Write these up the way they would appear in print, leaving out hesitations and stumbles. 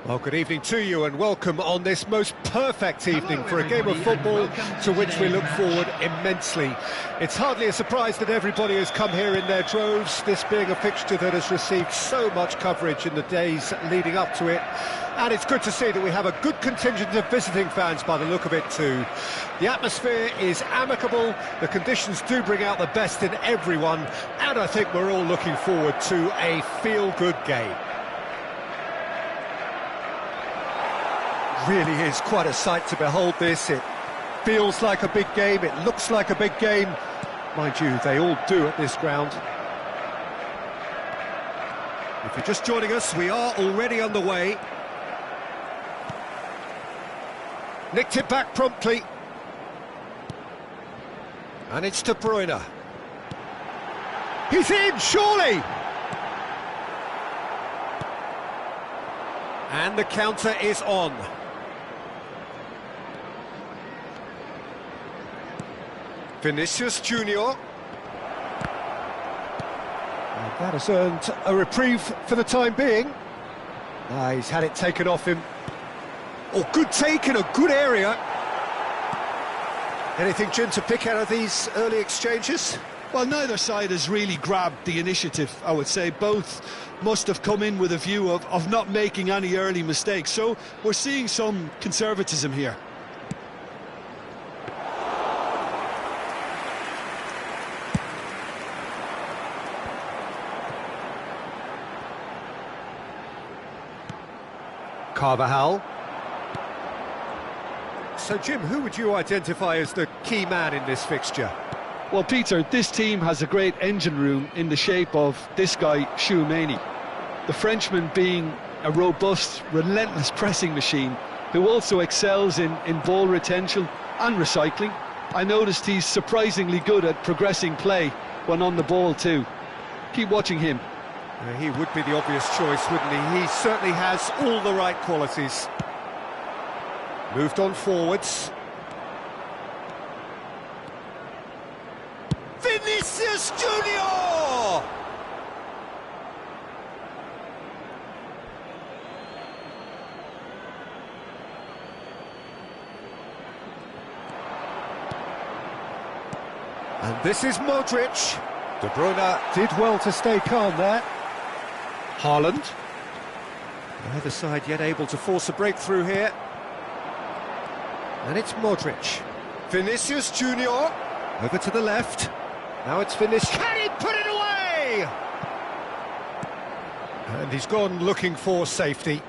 Well, good evening to you and welcome on this most perfect evening for a game of football to which we look forward immensely. It's hardly a surprise that everybody has come here in their droves, this being a fixture that has received so much coverage in the days leading up to it. And it's good to see that we have a good contingent of visiting fans by the look of it too. The atmosphere is amicable, the conditions do bring out the best in everyone, and I think we're all looking forward to a feel-good game. Really is quite a sight to behold this. It feels like a big game, it looks like a big game. Mind you, they all do at this ground. If you're just joining us, we are already underway. Nicked it back promptly. And it's De Bruyne. He's in, surely! And the counter is on. Vinicius Junior. And that has earned a reprieve for the time being. He's had it taken off him. Oh, good take in a good area. Anything, Jim, to pick out of these early exchanges? Well, neither side has really grabbed the initiative, I would say. Both must have come in with a view of not making any early mistakes. So we're seeing some conservatism here. Carvajal. So, Jim, who would you identify as the key man in this fixture? Well, Peter, this team has a great engine room in the shape of this guy, Tchouaméni. The Frenchman being a robust, relentless pressing machine who also excels in ball retention and recycling. I noticed he's surprisingly good at progressing play when on the ball too. Keep watching him. He would be the obvious choice, wouldn't he? He certainly has all the right qualities. Moved on forwards. Vinicius Junior! And this is Modric. De Bruyne did well to stay calm there. Haaland. Neither side yet able to force a breakthrough here. And it's Modric. Vinicius Junior. Over to the left. Now it's Vinicius. Can he put it away? And he's gone looking for safety.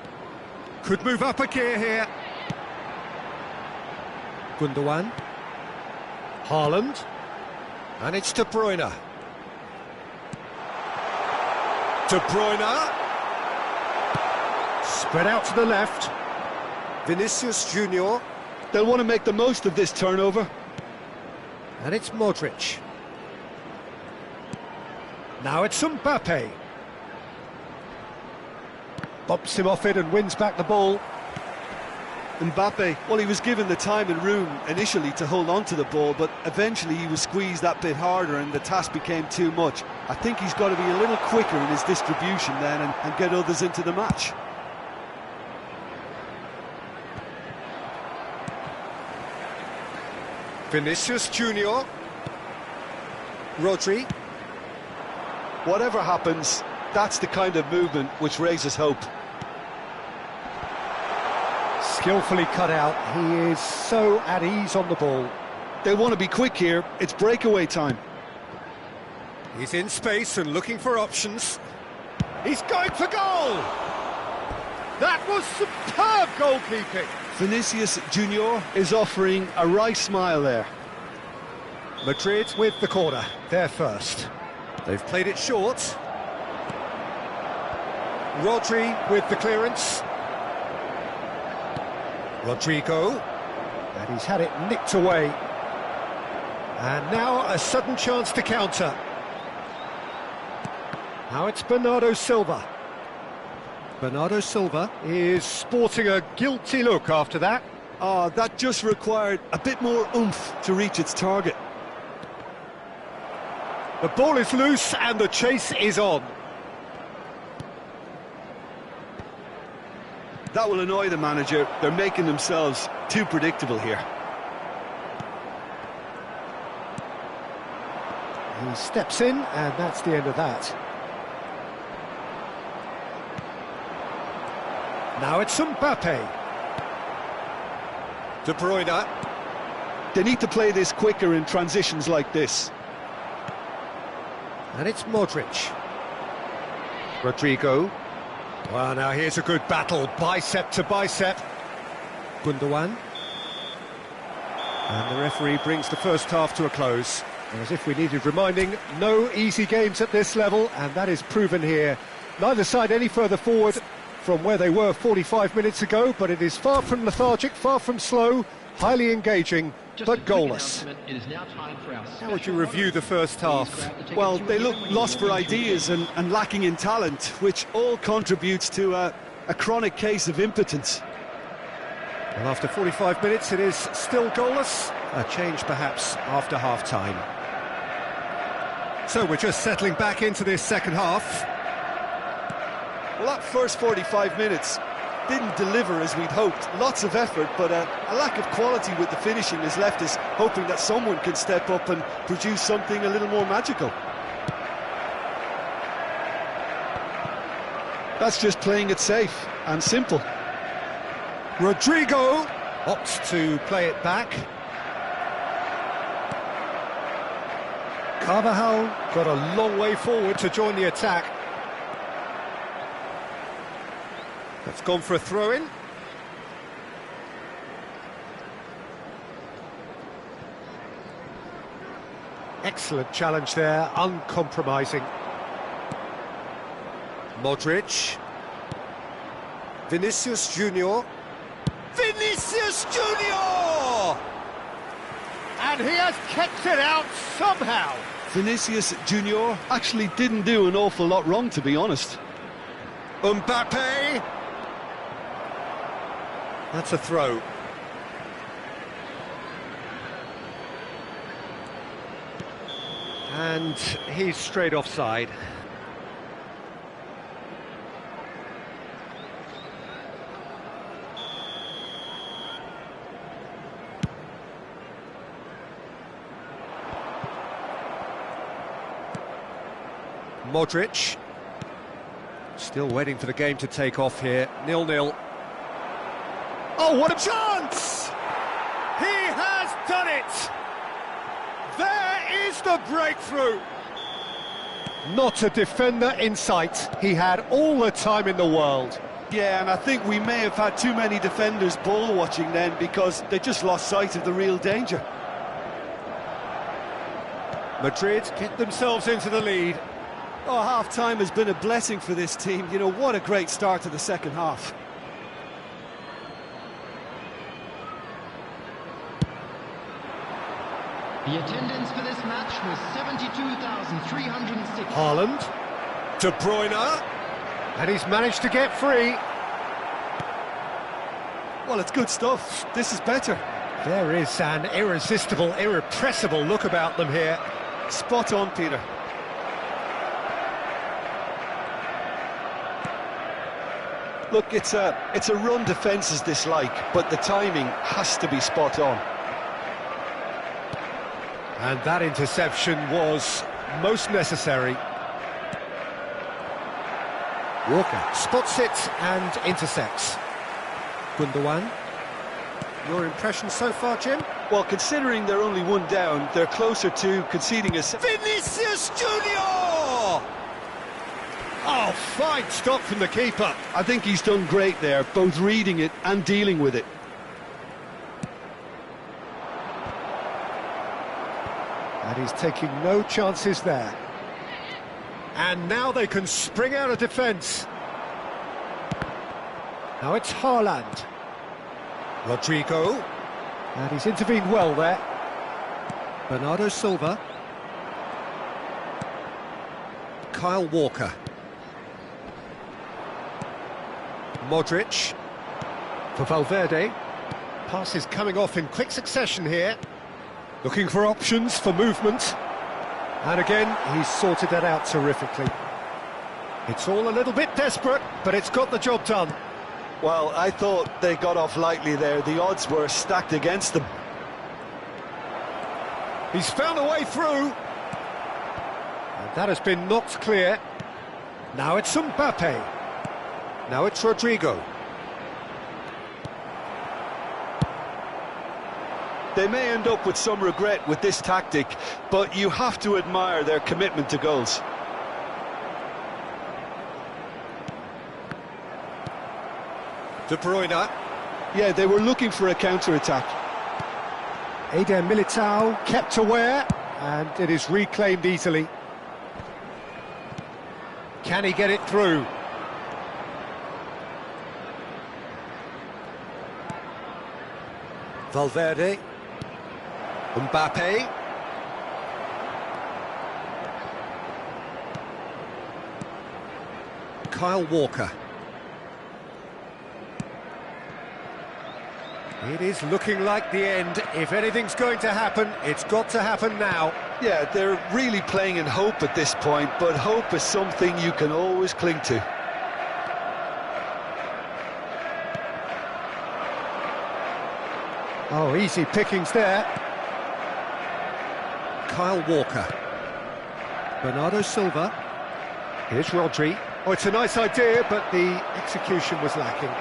Could move up a gear here. Gundogan. Haaland. And it's De Bruyne. De Bruyne. Spread out to the left. Vinicius Junior. They'll want to make the most of this turnover. And it's Modric. Now it's Mbappe. Bumps him off it and wins back the ball. Mbappe, well, he was given the time and room initially to hold on to the ball, but eventually he was squeezed that bit harder and the task became too much. I think he's got to be a little quicker in his distribution then and get others into the match. Vinicius Junior. Rodri. Whatever happens, that's the kind of movement which raises hope. Skillfully cut out. He is so at ease on the ball. They want to be quick here. It's breakaway time. He's in space and looking for options. He's going for goal! That was superb goalkeeping! Vinicius Junior is offering a right smile there. Madrid with the corner, they're first. They've played it short. Rodri with the clearance. Rodrigo. And he's had it nicked away. And now a sudden chance to counter. Now it's Bernardo Silva. Bernardo Silva is sporting a guilty look after that. That just required a bit more oomph to reach its target. The ball is loose and the chase is on. That will annoy the manager. They're making themselves too predictable here. He steps in, and that's the end of that. Now it's Mbappe. De Bruyne. They need to play this quicker in transitions like this. And it's Modric. Rodrigo. Well, now here's a good battle, bicep to bicep. Gundogan. And the referee brings the first half to a close. And as if we needed reminding, no easy games at this level, and that is proven here. Neither side any further forward from where they were 45 minutes ago, but it is far from lethargic, far from slow, highly engaging, but goalless. How would you review the first half? Well, they look lost for ideas and lacking in talent, which all contributes to a chronic case of impotence. Well, after 45 minutes, it is still goalless. A change, perhaps, after half-time. So we're just settling back into this second half. Well, that first 45 minutes didn't deliver as we'd hoped. Lots of effort, but a lack of quality with the finishing has left us hoping that someone can step up and produce something a little more magical. That's just playing it safe and simple. Rodrigo opts to play it back. Carvajal got a long way forward to join the attack. That's gone for a throw-in. Excellent challenge there, uncompromising. Modric. Vinicius Junior. Vinicius Junior! And he has kept it out somehow. Vinicius Junior actually didn't do an awful lot wrong, to be honest. Mbappe. That's a throw. And he's straight offside. Modric. Still waiting for the game to take off here. 0-0. Oh, what a chance! He has done it! There is the breakthrough! Not a defender in sight. He had all the time in the world. Yeah, and I think we may have had too many defenders ball watching then because they just lost sight of the real danger. Madrid get themselves into the lead. Oh, half-time has been a blessing for this team. You know, what a great start to the second half. The attendance for this match was 72,306. Haaland. De Bruyne. And he's managed to get free. Well, it's good stuff. This is better. There is an irresistible, irrepressible look about them here. Spot on, Peter. Look, it's a run defence's dislike, but the timing has to be spot on. And that interception was most necessary. Walker spots it and intercepts. Gundogan. Your impression so far, Jim? Well, considering they're only one down, they're closer to conceding a... Vinicius Junior! Oh, fine stop from the keeper. I think he's done great there, both reading it and dealing with it. And he's taking no chances there. And now they can spring out of defence. Now it's Haaland. Rodrigo. And he's intervened well there. Bernardo Silva. Kyle Walker. Modric. For Valverde. Passes coming off in quick succession here. Looking for options for movement. And again, he's sorted that out terrifically. It's all a little bit desperate, but it's got the job done. Well, I thought they got off lightly there. The odds were stacked against them. He's found a way through. And that has been knocked clear. Now it's Mbappe. Now it's Rodrigo. They may end up with some regret with this tactic, but you have to admire their commitment to goals. De Bruyne. Yeah, they were looking for a counter-attack. Eder Militao kept aware, and it is reclaimed easily. Can he get it through? Valverde. Mbappe. Kyle Walker. It is looking like the end. If anything's going to happen, it's got to happen now. Yeah, they're really playing in hope at this point, but hope is something you can always cling to. Oh, easy pickings there. Kyle Walker. Bernardo Silva. Here's Rodri. Oh, it's a nice idea, but the execution was lacking.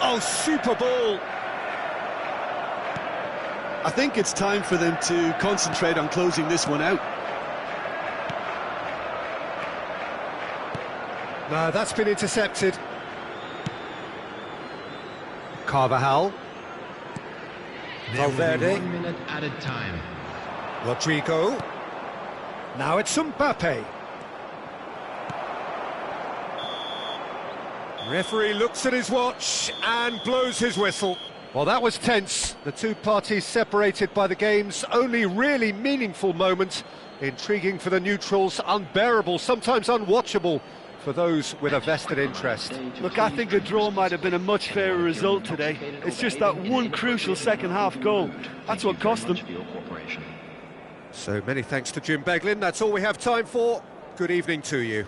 Oh, super ball! I think it's time for them to concentrate on closing this one out. No, that's been intercepted. Carvajal. Valverde. 1 minute added time. Rodrigo. Now it's Mbappe. Referee looks at his watch and blows his whistle. Well, that was tense. The two parties separated by the game's only really meaningful moment. Intriguing for the neutrals, unbearable, sometimes unwatchable for those with a vested interest. Look, I think a draw might have been a much fairer result today. It's just that one crucial second-half goal. That's what cost them. So many thanks to Jim Beglin. That's all we have time for. Good evening to you.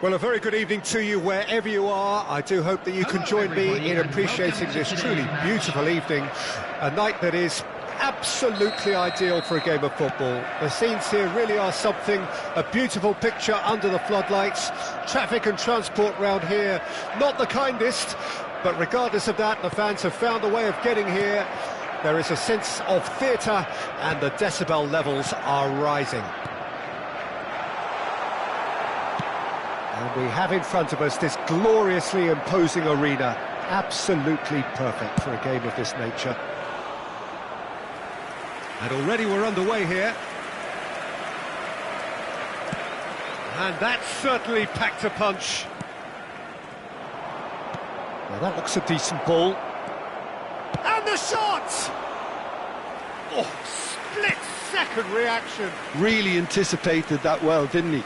Well, a very good evening to you wherever you are. I do hope that you can join me in appreciating this truly beautiful evening, a night that is absolutely ideal for a game of football. The scenes here really are something, a beautiful picture under the floodlights. Traffic and transport round here, not the kindest, but regardless of that, the fans have found a way of getting here. There is a sense of theatre and the decibel levels are rising. And we have in front of us this gloriously imposing arena, absolutely perfect for a game of this nature. And already we're underway here. And that certainly packed a punch. Well, that looks a decent ball. And the shot! Oh, split-second reaction. Really anticipated that well, didn't he?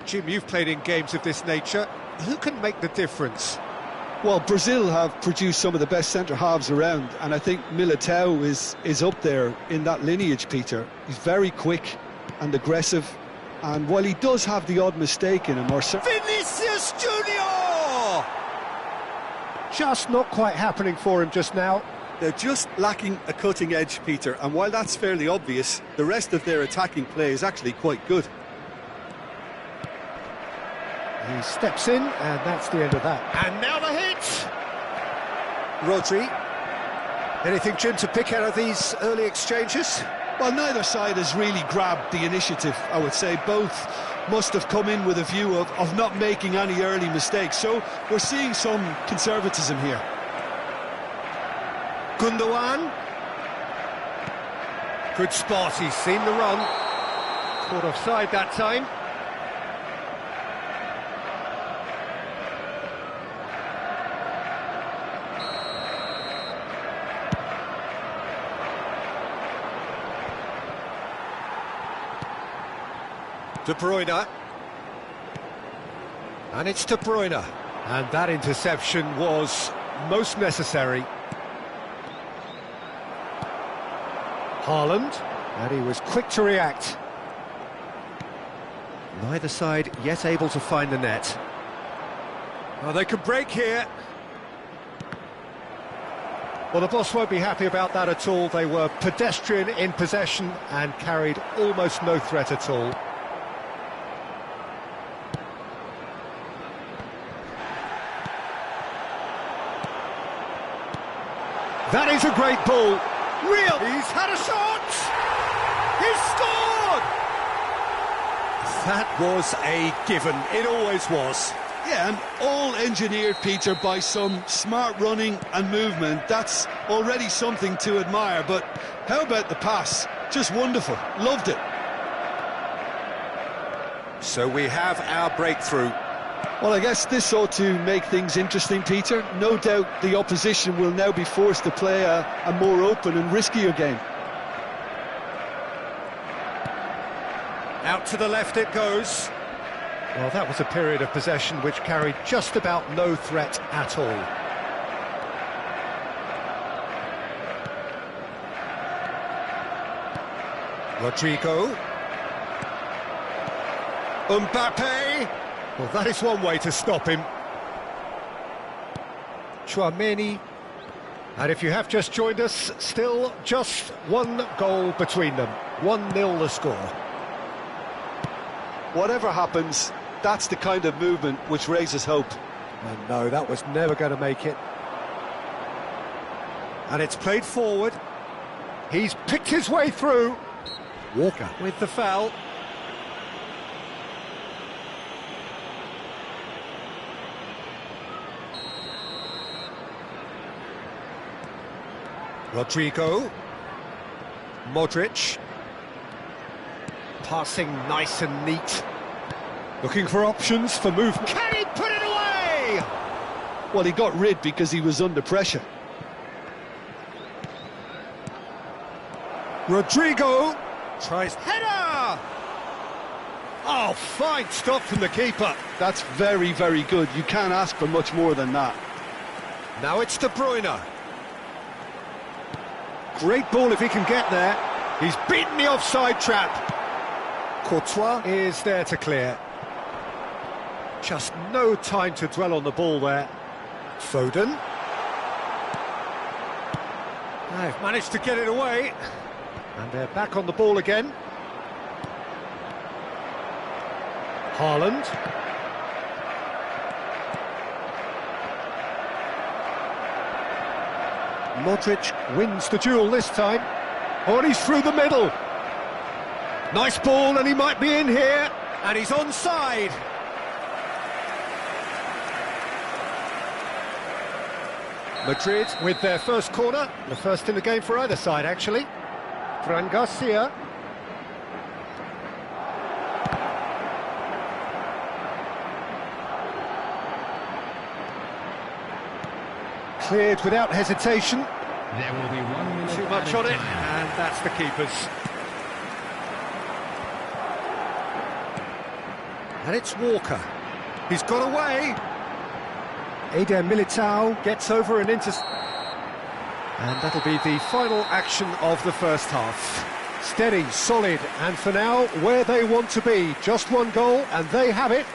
Jim, you've played in games of this nature. Who can make the difference? Well, Brazil have produced some of the best centre-halves around, and I think Militao is up there in that lineage, Peter. He's very quick and aggressive, and while he does have the odd mistake in him, Vinicius Junior! Just not quite happening for him just now. They're just lacking a cutting edge, Peter, and while that's fairly obvious, the rest of their attacking play is actually quite good. He steps in, and that's the end of that. And now the hit! Rodri. Anything, Jim, to pick out of these early exchanges? Well, neither side has really grabbed the initiative, I would say. Both must have come in with a view of not making any early mistakes. So we're seeing some conservatism here. Gundogan. Good spot, he's seen the run. Caught offside that time. De Bruyne, and it's De Bruyne, and that interception was most necessary. Haaland, and he was quick to react. Neither side yet able to find the net. Well, they could break here. Well, the boss won't be happy about that at all. They were pedestrian in possession and carried almost no threat at all. That is a great ball. Real. He's had a shot. He's scored. That was a given. It always was. Yeah, and all engineered, Peter, by some smart running and movement. That's already something to admire. But how about the pass? Just wonderful. Loved it. So we have our breakthrough. Well, I guess this ought to make things interesting, Peter. No doubt the opposition will now be forced to play a more open and riskier game. Out to the left it goes. Well, that was a period of possession which carried just about no threat at all. Rodrigo. Mbappe. Well, that is one way to stop him. Tchouaméni. And if you have just joined us, still just one goal between them. 1-0 the score. Whatever happens, that's the kind of movement which raises hope. And no, that was never going to make it. And it's played forward. He's picked his way through. Walker with the foul. Rodrigo. Modric. Passing nice and neat. Looking for options for movement. Can he put it away? Well, he got rid because he was under pressure. Rodrigo tries header. Oh, fine stop from the keeper. That's very, very good. You can't ask for much more than that. Now it's De Bruyne. Great ball if he can get there. He's beaten the offside trap. Courtois is there to clear. Just no time to dwell on the ball there. Foden. They've managed to get it away. And they're back on the ball again. Haaland. Modric wins the duel this time. Oh, and he's through the middle. Nice ball, and he might be in here. And he's onside. Madrid with their first corner. The first in the game for either side, actually. Fran Garcia. Cleared without hesitation. There will be 1 minute. Too much on it, and that's the keeper's. And it's Walker. He's got away. Eder Militao gets over and into... And that'll be the final action of the first half. Steady, solid, and for now, where they want to be. Just one goal, and they have it.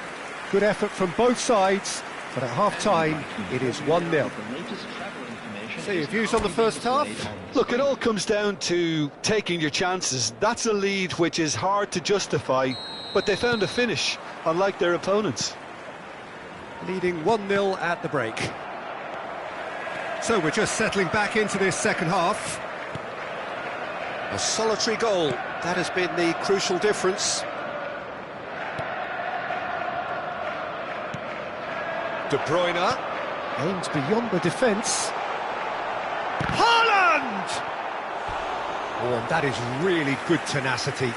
Good effort from both sides, but at half-time, it is 1-0. So your views on the first half? Look, it all comes down to taking your chances. That's a lead which is hard to justify, but they found a finish, unlike their opponents. Leading 1-0 at the break. So we're just settling back into this second half. A solitary goal, that has been the crucial difference. De Bruyne aims beyond the defence. Haaland! Oh, and that is really good tenacity.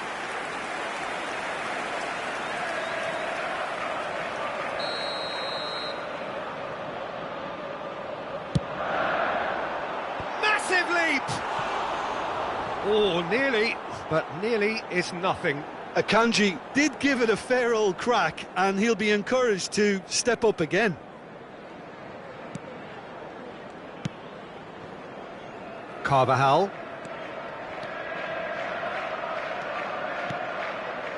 Massive leap! Oh, nearly, but nearly is nothing. Akanji did give it a fair old crack, and he'll be encouraged to step up again. Carvajal.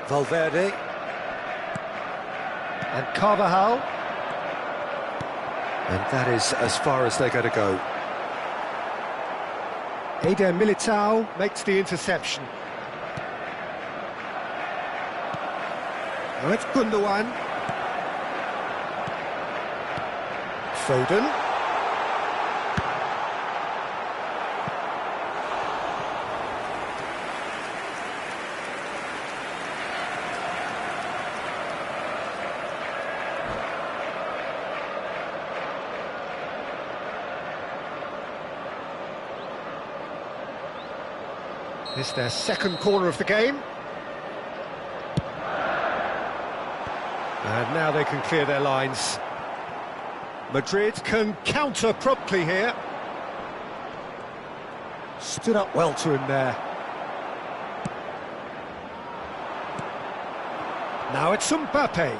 Valverde. And Carvajal. And that is as far as they're going to go. Eder Militao makes the interception. Now it's Gundogan. Foden. This is their second corner of the game. And now they can clear their lines. Madrid can counter promptly here. Stood up well to him there. Now it's Mbappe.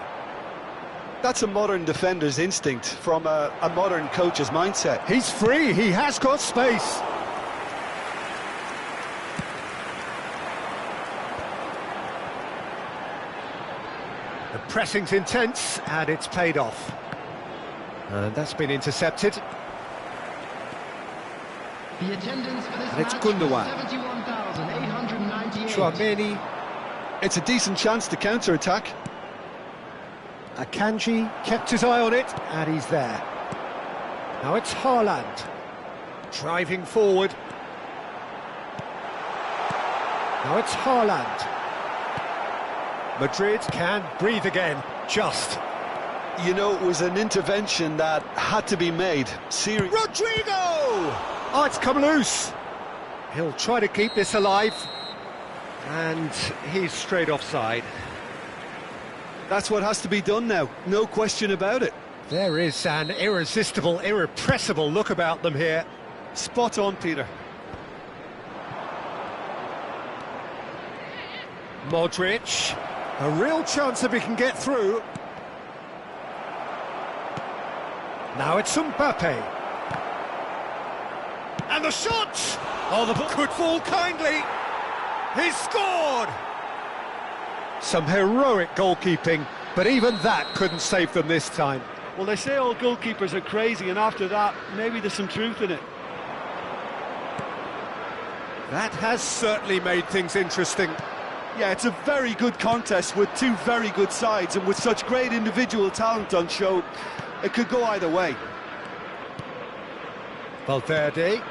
That's a modern defender's instinct from a modern coach's mindset. He's free, he has got space. The pressing's intense, and it's paid off. And that's been intercepted. The attendance for this And it's match Gundogan. was 71,898. Chouameni. It's a decent chance to counter-attack. Akanji kept his eye on it, and he's there. Now it's Haaland. Driving forward. Now it's Haaland. Madrid can breathe again, just. You know, it was an intervention that had to be made. Rodrigo! Oh, it's come loose. He'll try to keep this alive. And he's straight offside. That's what has to be done now, no question about it. There is an irresistible, irrepressible look about them here. Spot on, Peter. Modric. A real chance if he can get through. Now it's Mbappe. And the shot! Oh, the ball could fall kindly. He's scored! Some heroic goalkeeping, but even that couldn't save them this time. Well, they say all goalkeepers are crazy, and after that, maybe there's some truth in it. That has certainly made things interesting. Yeah, it's a very good contest with two very good sides, and with such great individual talent on show, it could go either way. Valverde,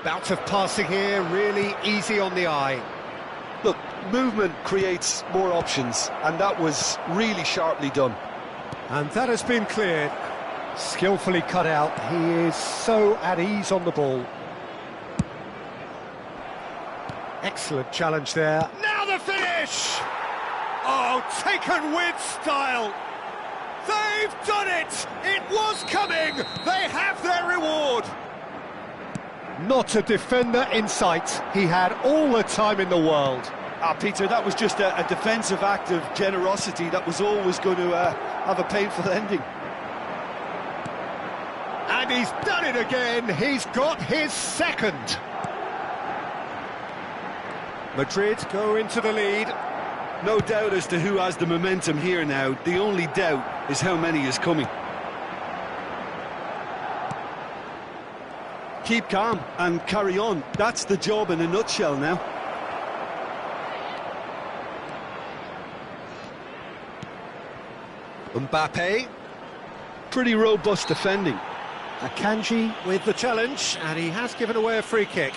bout of passing here, really easy on the eye. Look, movement creates more options, and that was really sharply done. And that has been cleared. Skillfully cut out. He is so at ease on the ball. Excellent challenge there. Now the finish! Oh, taken with style. They've done it! It was coming! They have their reward! Not a defender in sight. He had all the time in the world. Peter, that was just a defensive act of generosity that was always going to have a painful ending. And he's done it again. He's got his second. Madrid go into the lead. No doubt as to who has the momentum here now. The only doubt is how many is coming. Keep calm and carry on. That's the job in a nutshell now. Mbappe. Pretty robust defending. Akanji with the challenge, and he has given away a free kick.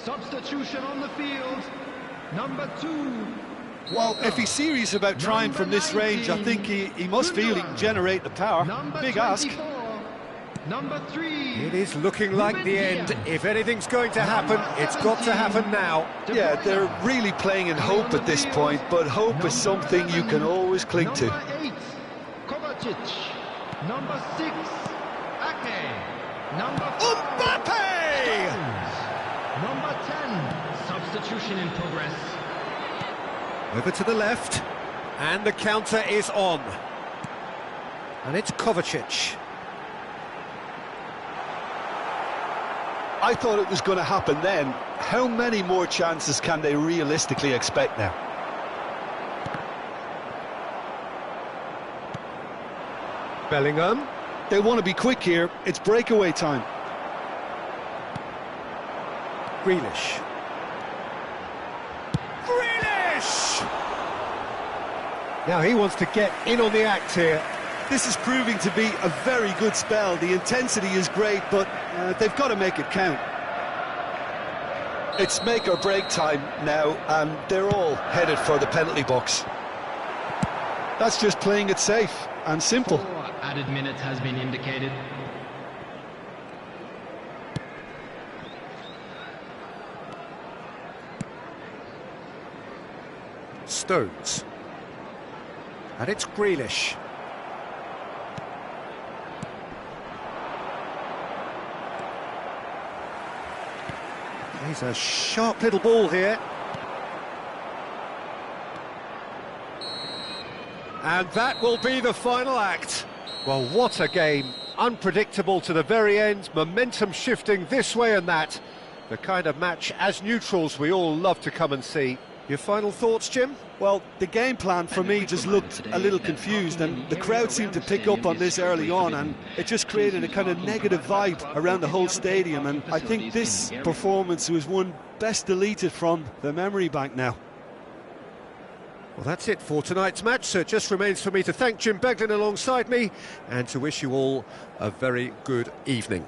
Substitution on the field, number 2. Well, if he's serious about trying from this range, I think he must feel he can generate the power. Big ask. Number 3. It is looking like the end. If anything's going to happen, it's got to happen now. Yeah, they're really playing in hope at this point, but hope is something you can always cling to. Number 8, Kovacic. Number 6, Ake. Number 5, Mbappe! Number 10, substitution in progress. Over to the left, and the counter is on. And it's Kovacic. I thought it was going to happen then. How many more chances can they realistically expect now? Bellingham. They want to be quick here. It's breakaway time. Grealish. Grealish! Now he wants to get in on the act here. This is proving to be a very good spell. The intensity is great, but they've got to make it count. It's make or break time now, and they're all headed for the penalty box. That's just playing it safe and simple. 4 added minutes has been indicated. Stones. And it's Grealish. He's a sharp little ball here. And that will be the final act. Well, what a game. Unpredictable to the very end, momentum shifting this way and that. The kind of match, as neutrals, we all love to come and see. Your final thoughts, Jim? Well, the game plan for me just looked a little confused, and the crowd seemed to pick up on this early on, and it just created a kind of negative vibe around the whole stadium, and I think this performance was one best deleted from the memory bank now. Well, that's it for tonight's match, so it just remains for me to thank Jim Beglin alongside me and to wish you all a very good evening.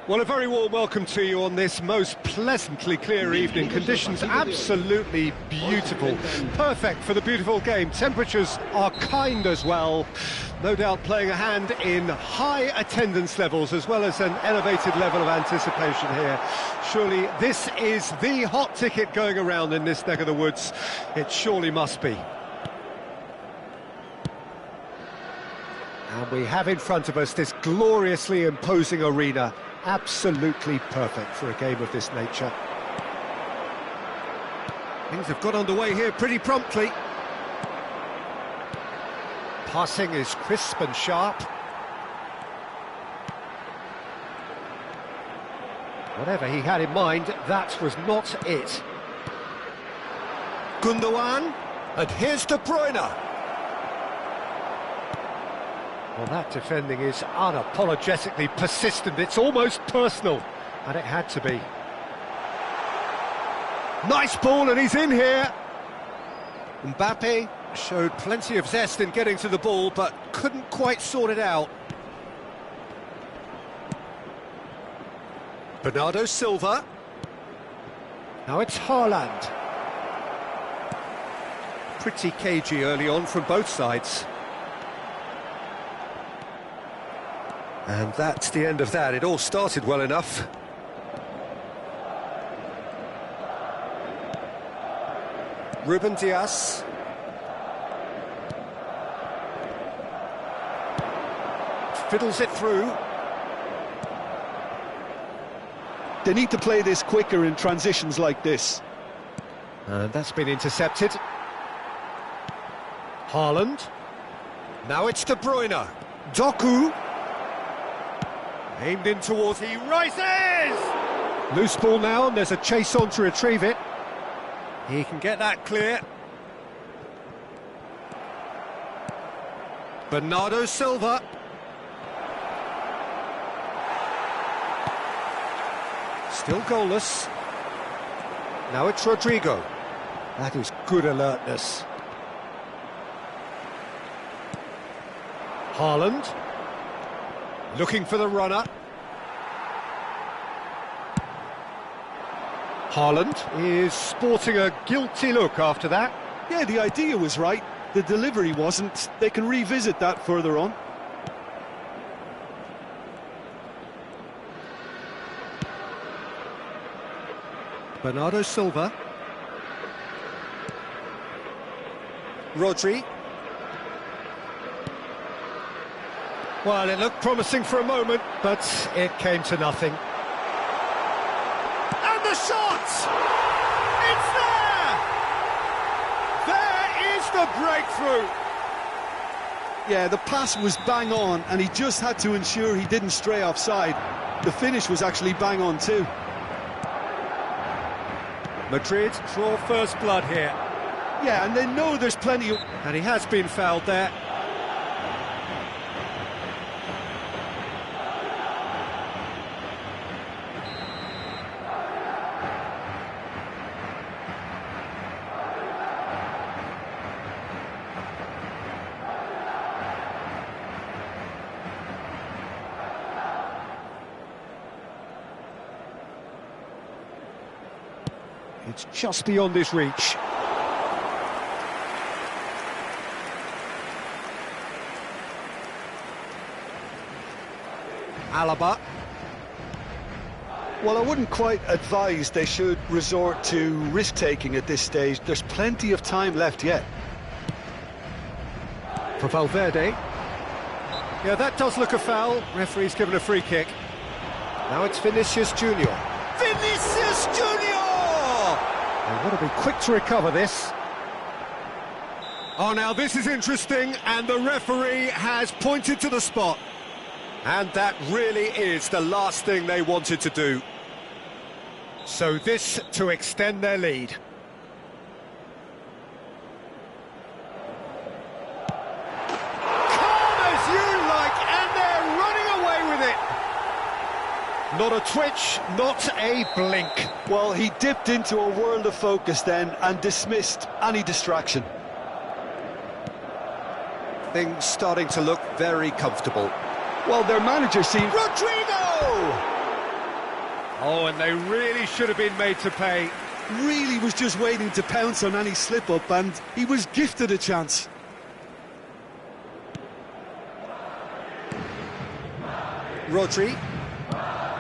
Well, a very warm welcome to you on this most pleasantly clear evening. Conditions absolutely beautiful. Perfect for the beautiful game. Temperatures are kind as well. No doubt playing a hand in high attendance levels as well as an elevated level of anticipation here. Surely this is the hot ticket going around in this neck of the woods. It surely must be. And we have in front of us this gloriously imposing arena. Absolutely perfect for a game of this nature. Things have got underway here pretty promptly. Passing is crisp and sharp. Whatever he had in mind, that was not it. Gundogan, and here's De Bruyne. Well, that defending is unapologetically persistent. It's almost personal, and it had to be. Nice ball, and he's in here. Mbappe showed plenty of zest in getting to the ball, but couldn't quite sort it out. Bernardo Silva. Now it's Haaland. Pretty cagey early on from both sides. And that's the end of that. It all started well enough. Ruben Dias. Fiddles it through. They need to play this quicker in transitions like this. And that's been intercepted. Haaland. Now it's De Bruyne. Doku. Aimed in towards, he rises! Loose ball now, and there's a chase on to retrieve it. He can get that clear. Bernardo Silva. Still goalless. Now it's Rodrigo. That is good alertness. Haaland. Looking for the runner. Haaland is sporting a guilty look after that. Yeah, the idea was right. The delivery wasn't. They can revisit that further on. Bernardo Silva. Rodri. Well, it looked promising for a moment, but it came to nothing. And the shot! It's there! There is the breakthrough! Yeah, the pass was bang on, and he just had to ensure he didn't stray offside. The finish was actually bang on too. Madrid draw first blood here. Yeah, and they know there's plenty of... And he has been fouled there. It's just beyond his reach. Alaba. Well, I wouldn't quite advise they should resort to risk-taking at this stage. There's plenty of time left yet. For Valverde. Yeah, that does look a foul. Referee's given a free kick. Now it's Vinicius Junior. Vinicius Junior! They've got to be quick to recover this. Oh, now this is interesting, and the referee has pointed to the spot. And that really is the last thing they wanted to do. So this to extend their lead. Calm as you like, and they're running away with it. Not a twitch, not a blink. Well, he dipped into a world of focus then and dismissed any distraction. Things starting to look very comfortable. Well, their manager seemed... Rodrigo! Oh, and they really should have been made to pay. Really was just waiting to pounce on any slip-up, and he was gifted a chance. Rodri.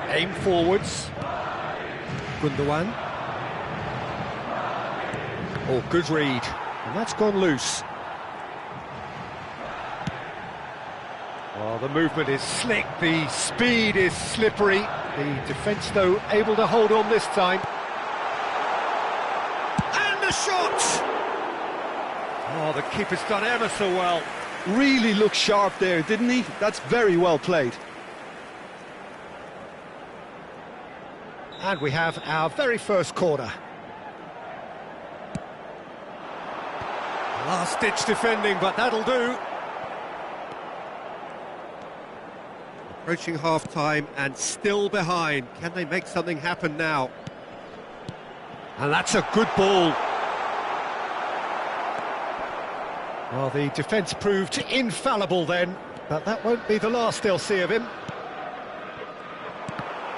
Aim forwards. Gundogan. Oh, good read. And that's gone loose. Well, the movement is slick, the speed is slippery. The defence, though, able to hold on this time. And the shot! Oh, the keeper's done ever so well. Really looked sharp there, didn't he? That's very well played. And we have our very first corner. Last-ditch defending, but that'll do. Approaching half-time and still behind. Can they make something happen now? And that's a good ball. Well, the defence proved infallible then, but that won't be the last they'll see of him.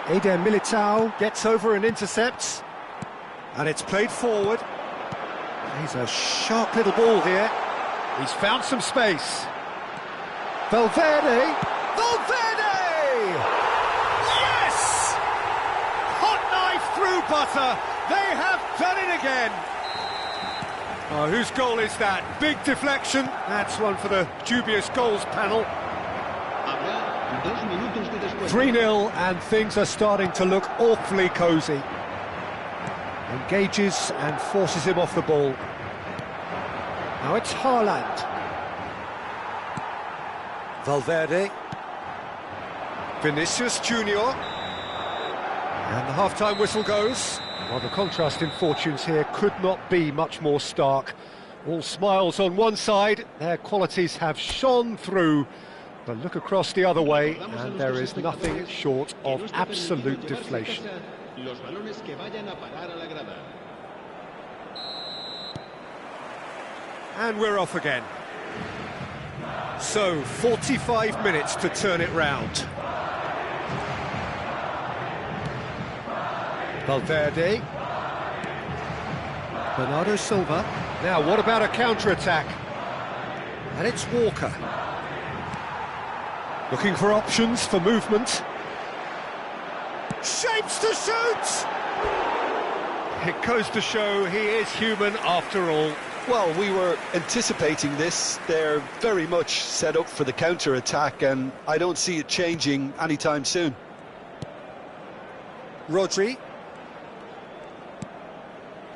Eder Militao gets over and intercepts. And it's played forward. He's a sharp little ball here. He's found some space. Valverde! Valverde! Yes! Hot knife through butter. They have done it again. Oh, whose goal is that? Big deflection. That's one for the dubious goals panel. 3-0 and things are starting to look awfully cosy. Engages and forces him off the ball. Now it's Haaland. Valverde. Vinicius Junior. And the half-time whistle goes. Well, the contrast in fortunes here could not be much more stark. All smiles on one side, their qualities have shone through. But look across the other way, and there is nothing short of absolute deflation. And we're off again. So, 45 minutes to turn it round. Valverde. Bernardo Silva. Now, what about a counter-attack? And it's Walker. Looking for options for movement. Shapes to shoot! It goes to show he is human after all. Well, we were anticipating this. They're very much set up for the counter-attack, and I don't see it changing anytime soon. Rodri.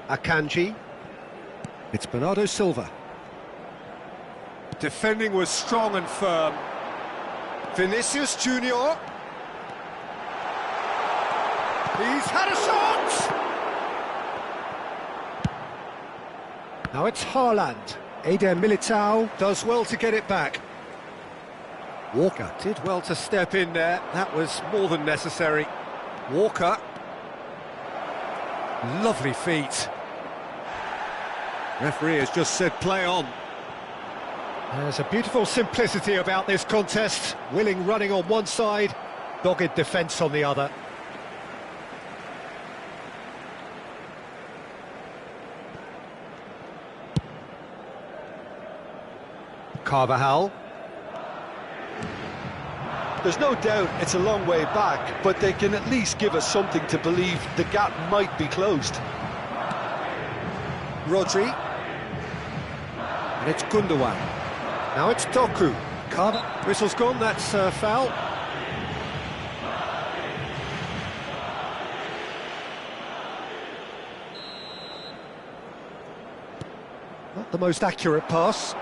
Akanji. It's Bernardo Silva. Defending was strong and firm. Vinicius Junior. He's had a shot! Now it's Haaland. Eder Militao does well to get it back. Walker did well to step in there. That was more than necessary. Walker. Lovely feet. Referee has just said play on. There's a beautiful simplicity about this contest. Willing running on one side, dogged defence on the other. Carvajal. There's no doubt it's a long way back, but they can at least give us something to believe the gap might be closed. Rodri. And it's Gundogan. Now it's Doku. Whistle's gone, that's foul. Not the most accurate pass.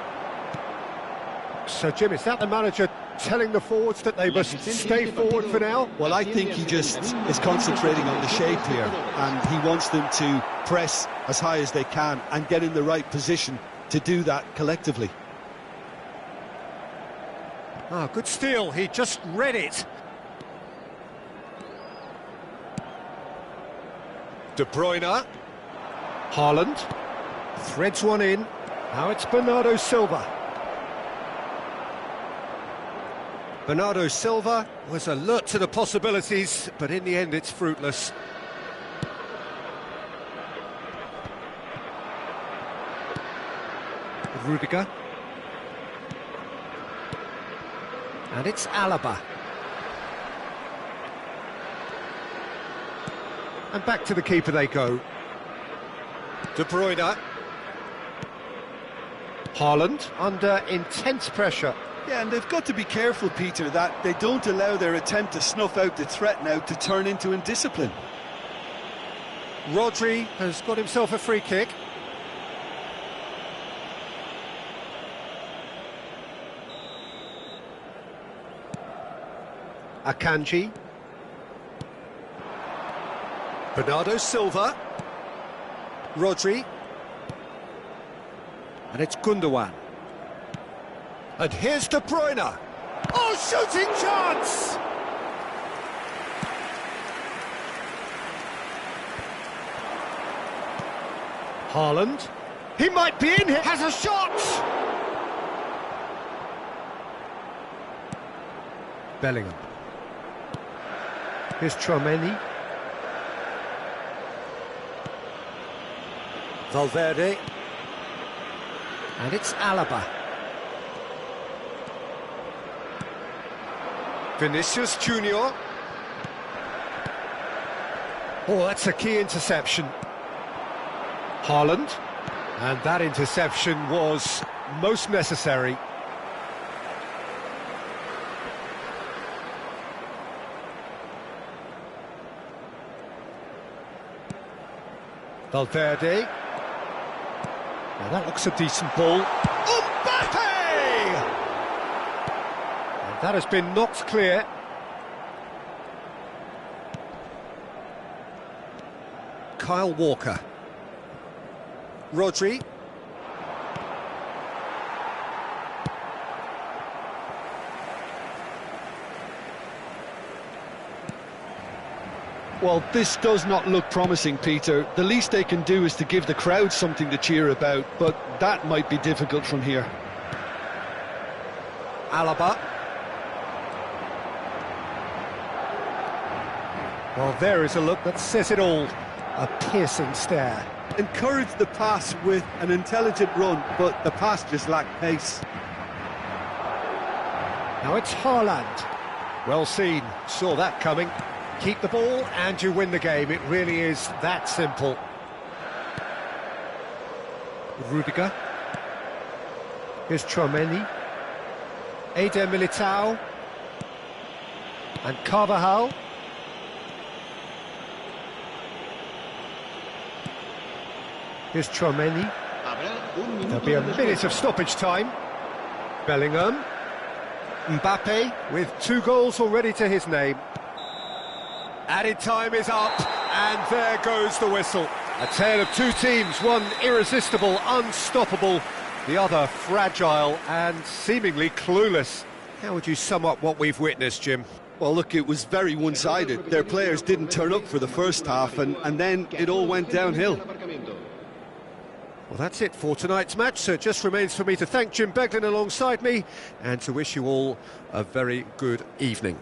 So, Jim, is that the manager telling the forwards that they must stay forward for now? Well, I think he just is concentrating on the shape here, and he wants them to press as high as they can and get in the right position to do that collectively. Ah, good steal, he just read it. De Bruyne. Haaland. Threads one in. Now it's Bernardo Silva. Bernardo Silva was alert to the possibilities, but in the end it's fruitless. Rudiger. And it's Alaba. And back to the keeper they go. De Bruyne. Haaland under intense pressure. Yeah, and they've got to be careful, Peter, that they don't allow their attempt to snuff out the threat now to turn into indiscipline. Rodri has got himself a free kick. Akanji. Bernardo Silva. Rodri. And it's Gundogan. And here's De Bruyne. Oh, shooting chance! Haaland. He might be in here. Has a shot! Bellingham. Here's Tchouaméni. Valverde. And it's Alaba. Vinicius Junior. Oh, that's a key interception. Haaland. And that interception was most necessary. Valverde. Now that looks a decent ball. Mbappe! And that has been knocked clear. Kyle Walker. Rodri. Well, this does not look promising, Peter. The least they can do is to give the crowd something to cheer about, but that might be difficult from here. Alaba. Well, there is a look that says it all. A piercing stare. Encouraged the pass with an intelligent run, but the pass just lacked pace. Now it's Haaland. Well seen, saw that coming. Keep the ball and you win the game. It really is that simple. Rudiger. Here's Tchouaméni. Eder Militao. And Carvajal. Here's Tchouaméni. There'll be a minute of stoppage time. Bellingham. Mbappe with 2 goals already to his name. Added time is up, and there goes the whistle. A tale of 2 teams, one irresistible, unstoppable, the other fragile and seemingly clueless. How would you sum up what we've witnessed, Jim? Well, look, it was very one-sided. Their players didn't turn up for the first half, and then it all went downhill. Well, that's it for tonight's match, so it just remains for me to thank Jim Beglin alongside me and to wish you all a very good evening.